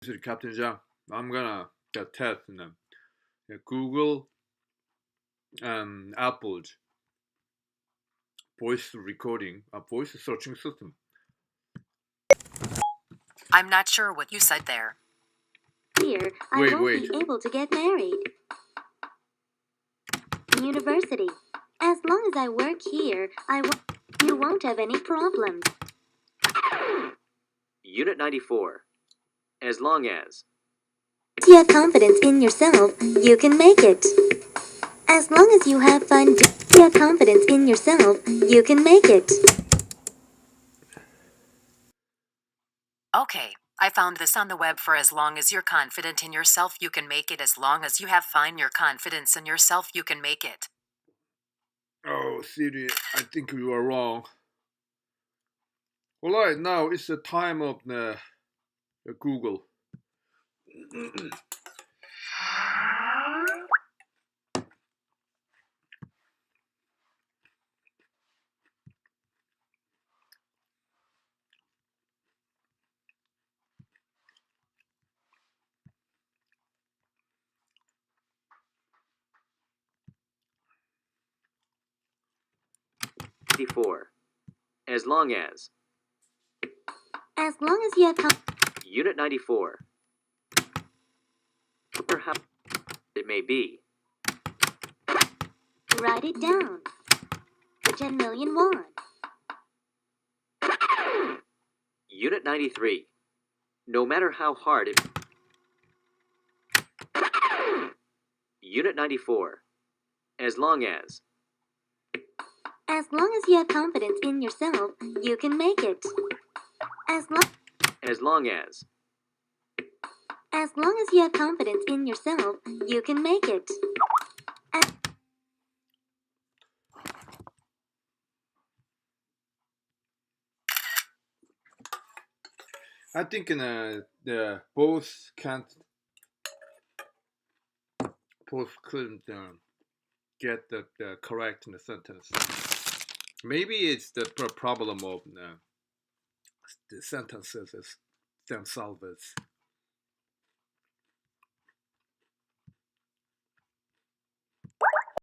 This is Captain Jang. I'm gonna test Google and Apple's voice recording, voice searching system. I'm not sure what you said there. Here, I won't be able to get married. University. As long as I work here, you won't have any problems. Unit 94. As long as. You have confidence in yourself, you can make it. As long as you have fun, you have confidence in yourself, you can make it. Okay, I found this on the web for as long as you're confident in yourself, you can make it. As long as you have fun, your confidence in yourself, you can make it. Oh, Siri, I think you are wrong. Alright, now it's the time of the Google. As long as. As long as you have Unit 94. Perhaps it may be. Write it down. 10 million won. Unit 93. No matter how hard it. Unit 94. As long as. As long as you have confidence in yourself, you can make it. As long as. As long as you have confidence in yourself, you can make it. I think both couldn't get the correct in the sentence. Maybe it's the problem of the sentences themselves.